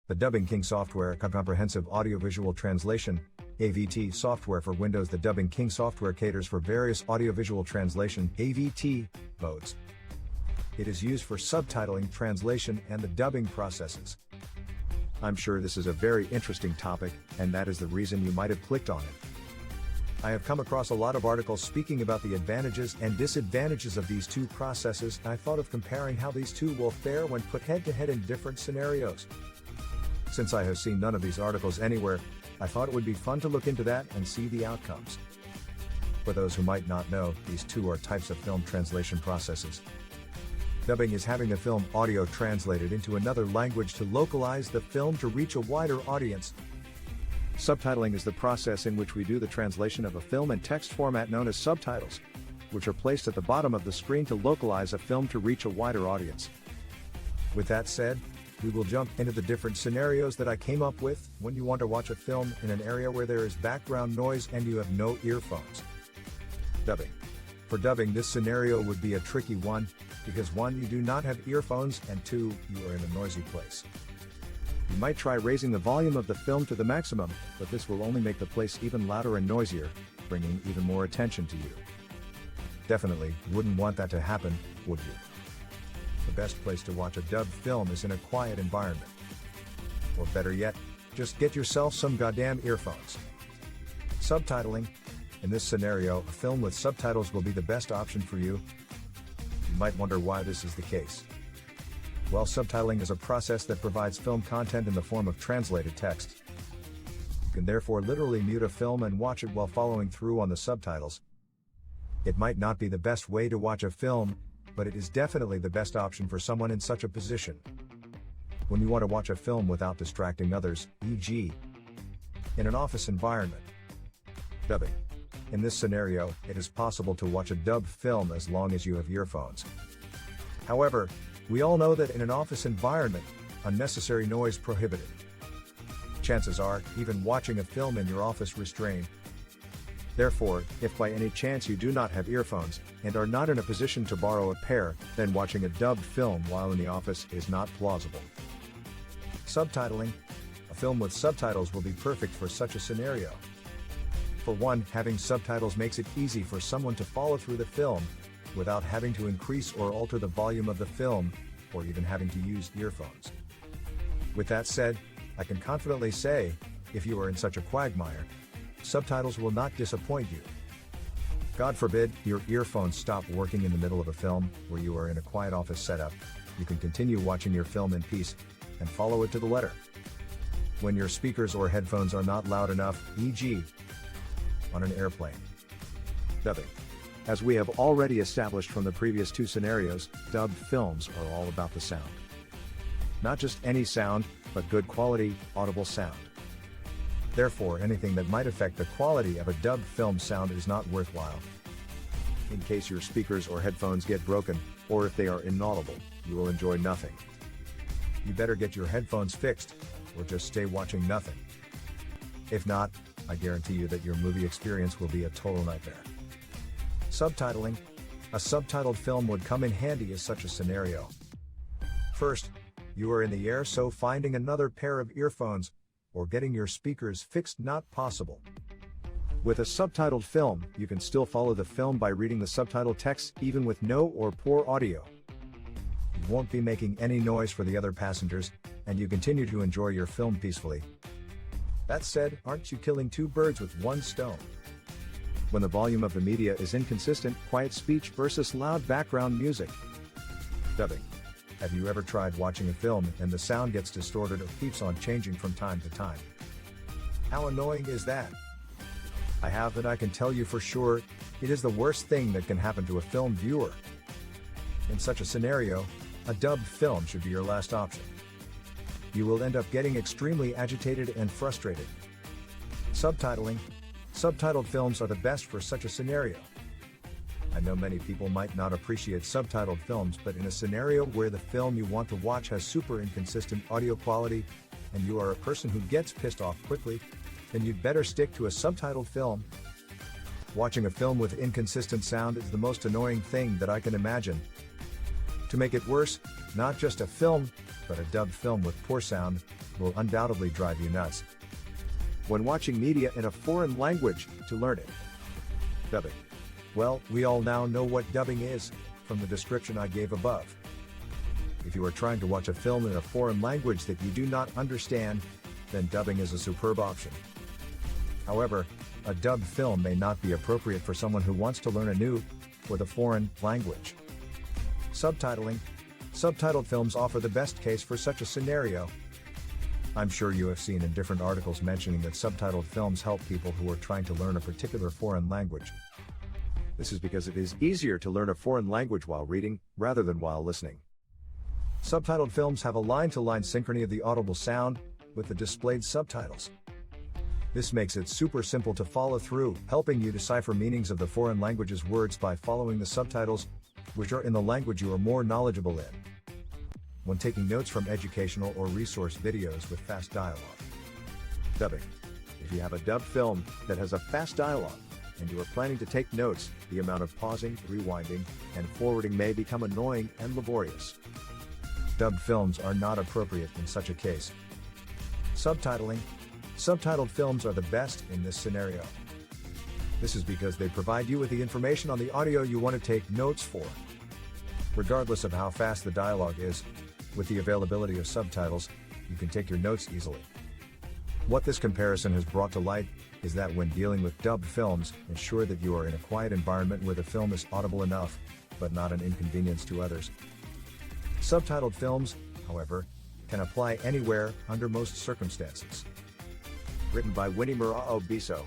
The Dubbing King software, comprehensive audiovisual translation, AVT software for Windows. The Dubbing King software caters for various audiovisual translation (AVT) modes. It is used for subtitling, translation, and the dubbing processes. I'm sure this is a very interesting topic, and that is the reason you might have clicked on it. I have come across a lot of articles speaking about the advantages and disadvantages of these two processes, and I thought of comparing how these two will fare when put head-to-head in different scenarios. Since I have seen none of these articles anywhere, I thought it would be fun to look into that and see the outcomes. For those who might not know, these two are types of film translation processes. Dubbing is having the film audio translated into another language to localize the film to reach a wider audience. Subtitling is the process in which we do the translation of a film in text format known as subtitles, which are placed at the bottom of the screen to localize a film to reach a wider audience. With that said, we will jump into the different scenarios that I came up with when you want to watch a film in an area where there is background noise and you have no earphones. Dubbing. For dubbing, this scenario would be a tricky one, because 1, you do not have earphones, and 2, you are in a noisy place. You might try raising the volume of the film to the maximum, but this will only make the place even louder and noisier, bringing even more attention to you. Definitely wouldn't want that to happen, would you? The best place to watch a dubbed film is in a quiet environment. Or better yet, just get yourself some goddamn earphones. Subtitling. In this scenario, a film with subtitles will be the best option for you. You might wonder why this is the case. Well, subtitling is a process that provides film content in the form of translated text. You can therefore literally mute a film and watch it while following through on the subtitles. It might not be the best way to watch a film, but it is definitely the best option for someone in such a position. When you want to watch a film without distracting others, e.g., in an office environment. Dubbing. In this scenario, it is possible to watch a dubbed film as long as you have earphones. However, we all know that in an office environment, unnecessary noise prohibited. Chances are, even watching a film in your office restrained. Therefore, if by any chance you do not have earphones, and are not in a position to borrow a pair, then watching a dubbed film while in the office is not plausible. Subtitling. A film with subtitles will be perfect for such a scenario. For one, having subtitles makes it easy for someone to follow through the film, without having to increase or alter the volume of the film, or even having to use earphones. With that said, I can confidently say, if you are in such a quagmire, subtitles will not disappoint you. God forbid, your earphones stop working in the middle of a film, where you are in a quiet office setup, you can continue watching your film in peace, and follow it to the letter. When your speakers or headphones are not loud enough, e.g., on an airplane. Dubbing. As we have already established from the previous two scenarios, dubbed films are all about the sound. Not just any sound, but good quality, audible sound. Therefore, anything that might affect the quality of a dubbed film sound is not worthwhile. In case your speakers or headphones get broken, or if they are inaudible, you will enjoy nothing. You better get your headphones fixed, or just stay watching nothing. If not, I guarantee you that your movie experience will be a total nightmare. Subtitling. A subtitled film would come in handy as such a scenario. First, you are in the air, so finding another pair of earphones, or getting your speakers fixed not possible. With a subtitled film, you can still follow the film by reading the subtitle text even with no or poor audio. You won't be making any noise for the other passengers, and you continue to enjoy your film peacefully. That said, aren't you killing two birds with one stone? When the volume of the media is inconsistent, quiet speech versus loud background music. Dubbing. Have you ever tried watching a film and the sound gets distorted or keeps on changing from time to time? How annoying is that? I have, and I can tell you for sure, it is the worst thing that can happen to a film viewer. In such a scenario, a dubbed film should be your last option. You will end up getting extremely agitated and frustrated. Subtitling. Subtitled films are the best for such a scenario. I know many people might not appreciate subtitled films, but in a scenario where the film you want to watch has super inconsistent audio quality, and you are a person who gets pissed off quickly, then you'd better stick to a subtitled film. Watching a film with inconsistent sound is the most annoying thing that I can imagine. To make it worse, not just a film, but a dubbed film with poor sound, will undoubtedly drive you nuts. When watching media in a foreign language, to learn it. Dubbing. Well, we all now know what dubbing is, from the description I gave above. If you are trying to watch a film in a foreign language that you do not understand, then dubbing is a superb option. However, a dubbed film may not be appropriate for someone who wants to learn a new, or the foreign, language. Subtitling. Subtitled films offer the best case for such a scenario. I'm sure you have seen in different articles mentioning that subtitled films help people who are trying to learn a particular foreign language. This is because it is easier to learn a foreign language while reading, rather than while listening. Subtitled films have a line-to-line synchrony of the audible sound, with the displayed subtitles. This makes it super simple to follow through, helping you decipher meanings of the foreign language's words by following the subtitles, which are in the language you are more knowledgeable in. When taking notes from educational or resource videos with fast dialogue. Dubbing. If you have a dubbed film that has a fast dialogue, and you are planning to take notes, the amount of pausing, rewinding, and forwarding may become annoying and laborious. Dubbed films are not appropriate in such a case. Subtitling. Subtitled films are the best in this scenario. This is because they provide you with the information on the audio you want to take notes for. Regardless of how fast the dialogue is, with the availability of subtitles, you can take your notes easily. What this comparison has brought to light is that when dealing with dubbed films, ensure that you are in a quiet environment where the film is audible enough, but not an inconvenience to others. Subtitled films, however, can apply anywhere, under most circumstances. Written by Winnie Murao Biso.